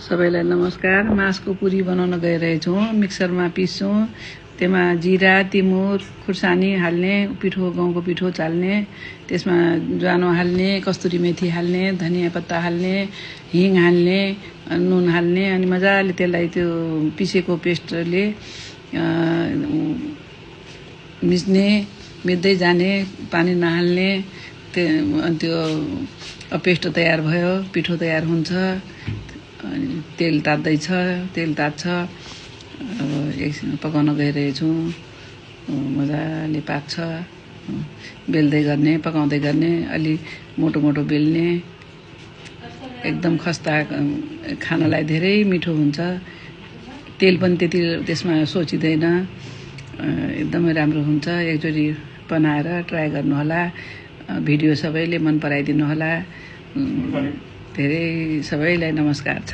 सबैलाई नमस्कार। मासको पुरी बनाउन गइरहेछौँ। मिक्सरमा पिस्छौँ, त्यसमा जिरा, तिमुर, खुर्सानी हाल्ने, पिठो गहुँको पिठो चाल्ने, त्यसमा ज्वानो हाल्ने, कस्तुरी मेथी हाल्ने, धनियाँ पत्ता हाल्ने, हिङ हाल्ने, नुन हाल्ने, अनि मजाले त्यसलाई त्यो पिसेको पेस्टले मिच्दै जाने, पानी नहाल्ने। त्यो पेस्ट तयार भयो, पिठो तयार हुन्छ। तेल तात्दैछ, तेल तात्छ। अब एकछिन पकाउन गइरहेछौँ। मजाले पाक्छ। बेल्दै गर्ने, पकाउँदै गर्ने, अलि मोटो मोटो बेल्ने। एकदम खस्ता, खानलाई धेरै मिठो हुन्छ। तेल पनि त्यति त्यसमा सोचिँदैन। एकदमै राम्रो हुन्छ। एकचोटि बनाएर ट्राई गर्नुहोला। भिडियो सबैले मन पराइदिनु होला। धेरै सबैलाई नमस्कार छ।